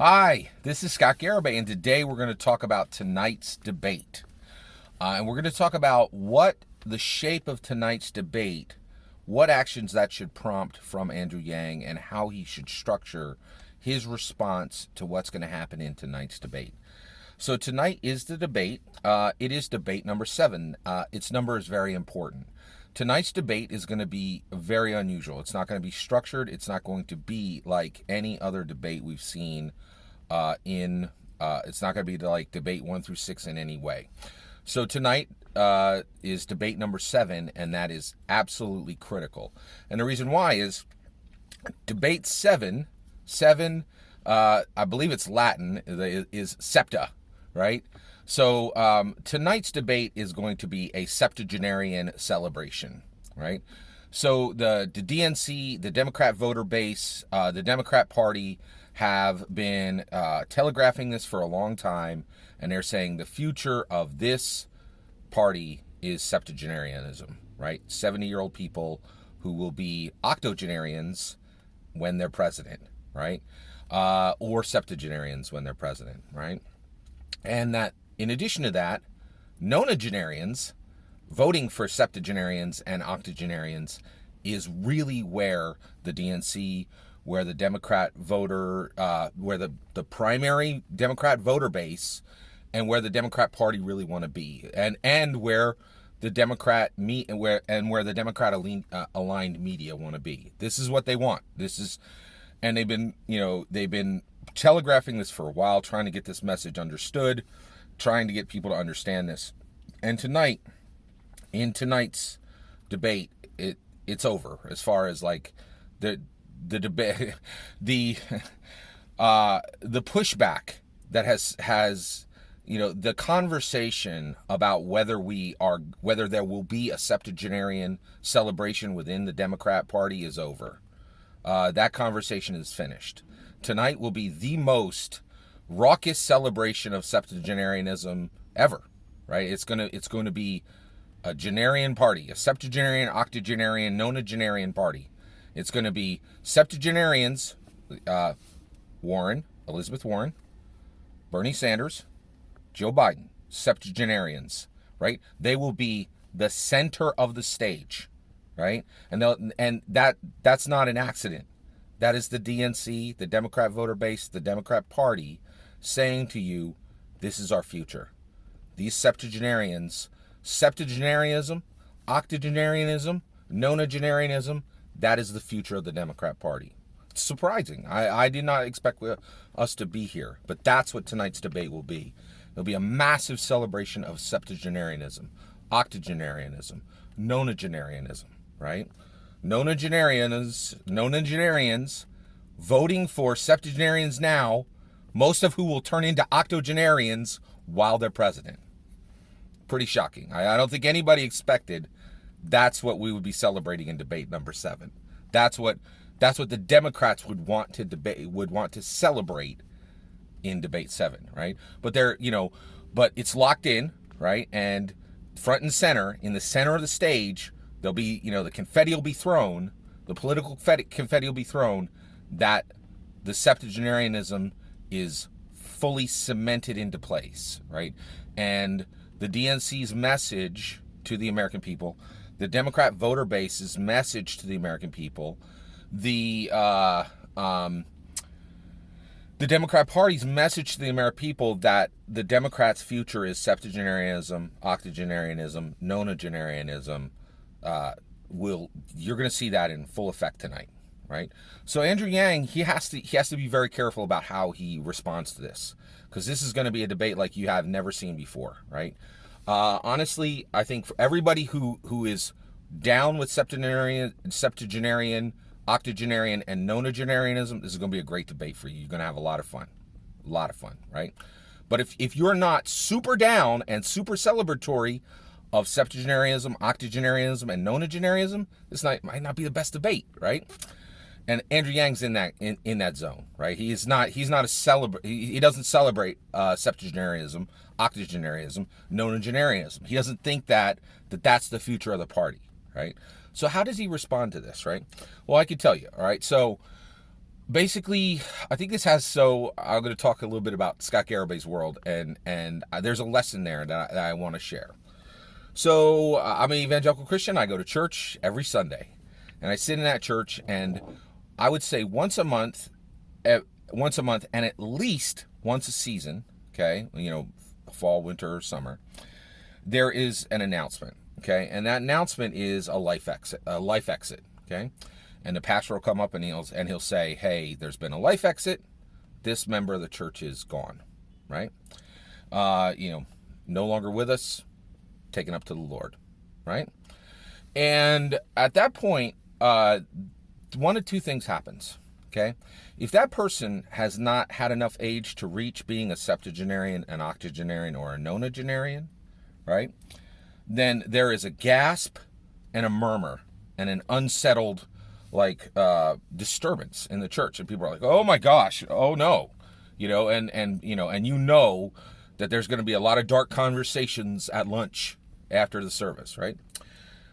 Hi, this is Scott Garibay, and today we're going to talk about tonight's debate. And we're going to talk about what the shape of tonight's debate, what actions that should prompt from Andrew Yang, and how he should structure his response to what's going to happen in tonight's debate. So tonight is the debate. It is debate number 7. Its number is very important. Tonight's debate is going to be very unusual. It's not going to be structured. It's not going to be like any other debate we've seen it's not going to be like debate 1 through 6 in any way. So tonight is debate number 7, and that is absolutely critical. And the reason why is debate 7, I believe it's Latin, is septa, right? So tonight's debate is going to be a septuagenarian celebration, right? So the DNC, the Democrat voter base, the Democrat Party have been telegraphing this for a long time, and they're saying the future of this party is septuagenarianism, right? 70-year-old people who will be octogenarians when they're president, right? Or septuagenarians when they're president, right? And that, in addition to that, nonagenarians voting for septuagenarians and octogenarians is really where the DNC, where the Democrat voter, where the primary Democrat voter base, and where the Democrat Party really want to be, and where the Democrat where the Democrat aligned media want to be. This is what they want. And they've been telegraphing this for a while, trying to get this message understood, trying to get people to understand this. And in tonight's debate, it's over as far as like the debate, the pushback that has the conversation about whether there will be a septuagenarian celebration within the Democrat Party is over. That conversation is finished. Tonight will be the most raucous celebration of septuagenarianism ever, right? It's going to be a genarian party, a septuagenarian, octogenarian, nonagenarian party. It's going to be septuagenarians, Elizabeth Warren, Bernie Sanders, Joe Biden, septuagenarians, right? They will be the center of the stage, right? And that's not an accident. That is the DNC, the Democrat voter base, the Democrat Party saying to you, this is our future. These septuagenarianism, octogenarianism, nonagenarianism, that is the future of the Democrat Party. It's surprising. I did not expect us to be here, but that's what tonight's debate will be. It'll be a massive celebration of septuagenarianism, octogenarianism, nonagenarianism, right? Nonagenarians voting for septuagenarians now, most of who will turn into octogenarians while they're president. Pretty shocking. I don't think anybody expected that's what we would be celebrating in debate number 7. That's what the Democrats would want to celebrate in debate 7, right? But but it's locked in, right? And front and center, in the center of the stage, there'll be, the confetti will be thrown, the political confetti will be thrown, that the septuagenarianism is fully cemented into place, right? And the DNC's message to the American people, the Democrat voter base's message to the American people, the Democrat Party's message to the American people that the Democrats' future is septuagenarianism, octogenarianism, nonagenarianism, you're going to see that in full effect tonight, right? So Andrew Yang, he has to be very careful about how he responds to this, because this is going to be a debate like you have never seen before, right? Honestly, I think for everybody who is down with septuagenarian, octogenarian, and nonagenarianism, this is going to be a great debate for you. You're going to have a lot of fun, right? But if you're not super down and super celebratory of septuagenarianism, octogenarianism, and nonagenarianism, this might not be the best debate, right? And Andrew Yang's in that zone, right? He doesn't celebrate septuagenarianism, octogenarianism, nonagenarianism. He doesn't think that's the future of the party, right? So how does he respond to this, right? Well, I can tell you, all right? So Basically, I think this has, so I'm going to talk a little bit about Scott Garabay's world, and there's a lesson there that I want to share. So I'm an evangelical Christian. I go to church every Sunday, and I sit in that church, and I would say once a month, and at least once a season. Okay, fall, winter, or summer, there is an announcement. Okay, and that announcement is a life exit. A life exit. Okay, and the pastor will come up and he'll say, "Hey, there's been a life exit. This member of the church is gone. Right? No longer with us. Taken up to the Lord." Right? And at that point, one of two things happens. Okay, if that person has not had enough age to reach being a septuagenarian, an octogenarian, or a nonagenarian, right, then there is a gasp and a murmur and an unsettled disturbance in the church, and people are like, "Oh my gosh, oh no," and that there's going to be a lot of dark conversations at lunch after the service, right?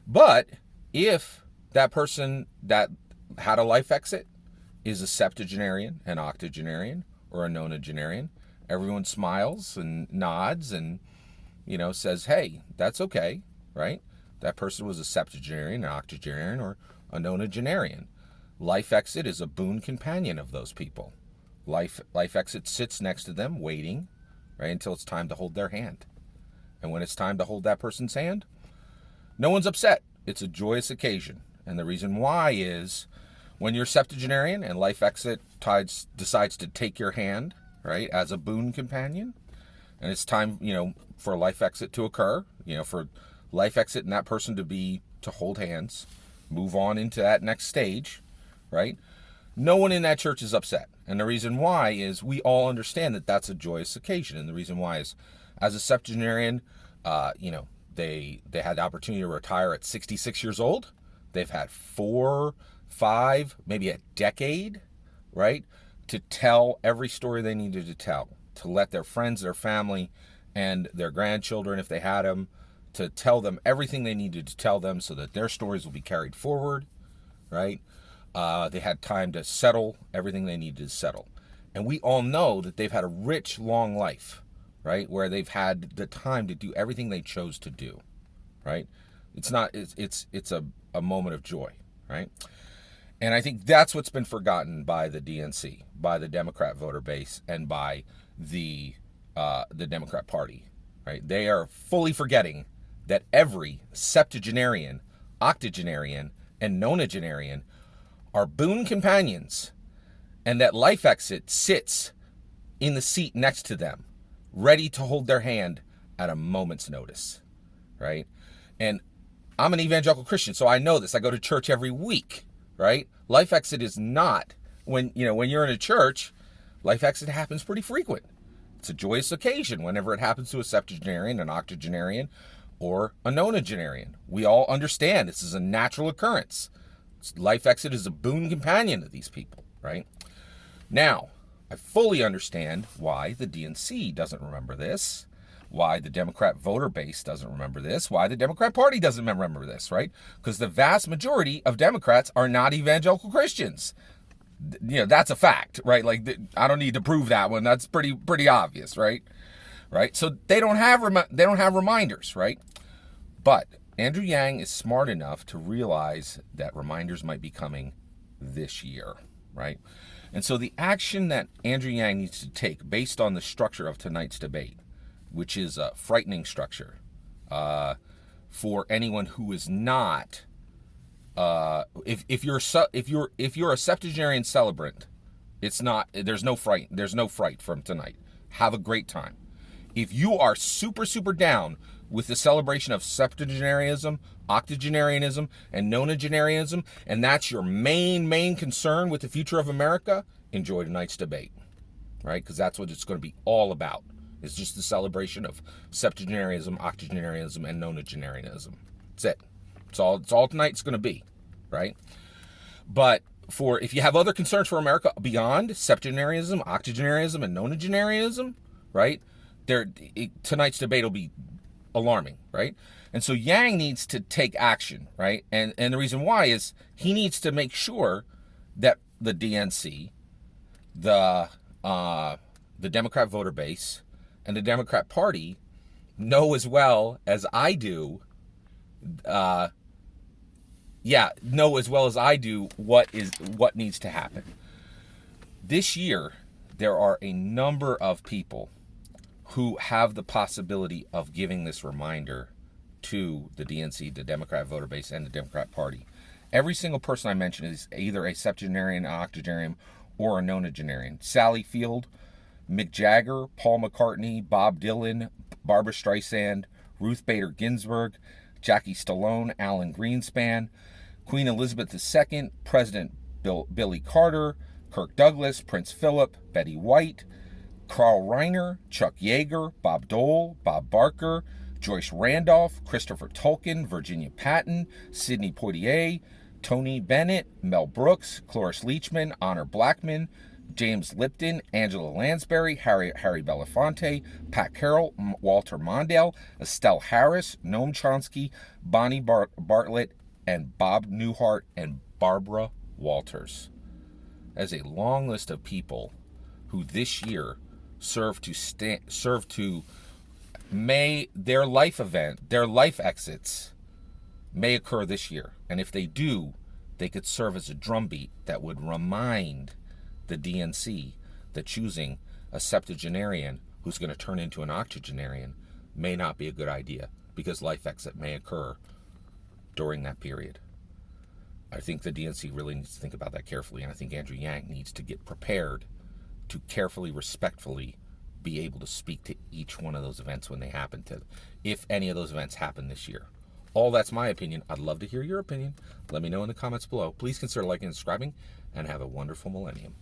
But if that person that had a life exit is a septuagenarian, an octogenarian, or a nonagenarian, everyone smiles and nods and says, "Hey, that's okay," right? That person was a septuagenarian, an octogenarian, or a nonagenarian. Life exit is a boon companion of those people. Life exit sits next to them, waiting, right, until it's time to hold their hand. And when it's time to hold that person's hand, no one's upset. It's a joyous occasion. And the reason why is when you're septuagenarian and life exit decides to take your hand, right, as a boon companion, and it's time, for life exit to occur, for life exit and that person to hold hands, move on into that next stage, right? No one in that church is upset. And the reason why is we all understand that that's a joyous occasion. And the reason why is, as a septuagenarian, they had the opportunity to retire at 66 years old. They've had 4, 5, maybe a decade, right, to tell every story they needed to tell, to let their friends, their family, and their grandchildren, if they had them, to tell them everything they needed to tell them so that their stories will be carried forward, right? They had time to settle everything they needed to settle. And we all know that they've had a rich, long life, right, where they've had the time to do everything they chose to do, right? It's a moment of joy, right? And I think that's what's been forgotten by the DNC, by the Democrat voter base, and by the Democrat Party, right? They are fully forgetting that every septuagenarian, octogenarian, and nonagenarian are boon companions, and that life exit sits in the seat next to them, ready to hold their hand at a moment's notice, right? And I'm an evangelical Christian, so I know this. I go to church every week, right? Life exit is not, when you're in a church, life exit happens pretty frequent. It's a joyous occasion whenever it happens to a septuagenarian, an octogenarian, or a nonagenarian. We all understand this is a natural occurrence. Life exit is a boon companion to these people, right? Now, I fully understand why the DNC doesn't remember this, why the Democrat voter base doesn't remember this, why the Democrat Party doesn't remember this, right? Because the vast majority of Democrats are not evangelical Christians. That's a fact, right? I don't need to prove that one. That's pretty obvious, right? Right? So they don't have reminders, right? But Andrew Yang is smart enough to realize that reminders might be coming this year, right? And so the action that Andrew Yang needs to take based on the structure of tonight's debate, which is a frightening structure for anyone who is not, if you're a septuagenarian celebrant, there's no fright from tonight. Have a great time. If you are super down with the celebration of septuagenarianism, octogenarianism, and nonagenarianism, and that's your main concern with the future of America, enjoy tonight's debate, right? Because that's what it's going to be all about. It's just the celebration of septuagenarianism, octogenarianism, and nonagenarianism. That's it. It's all tonight's going to be, right? But if you have other concerns for America beyond septuagenarianism, octogenarianism, and nonagenarianism, right? Tonight's debate will be alarming, right? And so Yang needs to take action, right? And the reason why is he needs to make sure that the DNC the Democrat voter base and the Democrat Party know as well as I do, know as well as I do what needs to happen. This year, there are a number of people who have the possibility of giving this reminder to the DNC, the Democrat voter base, and the Democrat Party. Every single person I mentioned is either a septuagenarian, an octogenarian, or a nonagenarian. Sally Field, Mick Jagger, Paul McCartney, Bob Dylan, Barbara Streisand, Ruth Bader Ginsburg, Jackie Stallone, Alan Greenspan, Queen Elizabeth II, President Billy Carter, Kirk Douglas, Prince Philip, Betty White, Carl Reiner, Chuck Yeager, Bob Dole, Bob Barker, Joyce Randolph, Christopher Tolkien, Virginia Patton, Sidney Poitier, Tony Bennett, Mel Brooks, Cloris Leachman, Honor Blackman, James Lipton, Angela Lansbury, Harry Belafonte, Pat Carroll, Walter Mondale, Estelle Harris, Noam Chomsky, Bonnie Bartlett, and Bob Newhart, and Barbara Walters. As a long list of people who this year their life exits may occur this year. And if they do, they could serve as a drumbeat that would remind the DNC that choosing a septuagenarian who's going to turn into an octogenarian may not be a good idea, because life exit may occur during that period. I think the DNC really needs to think about that carefully, and I think Andrew Yang needs to get prepared to carefully, respectfully be able to speak to each one of those events when they happen if any of those events happen this year. All that's my opinion. I'd love to hear your opinion. Let me know in the comments below. Please consider liking and subscribing, and have a wonderful millennium.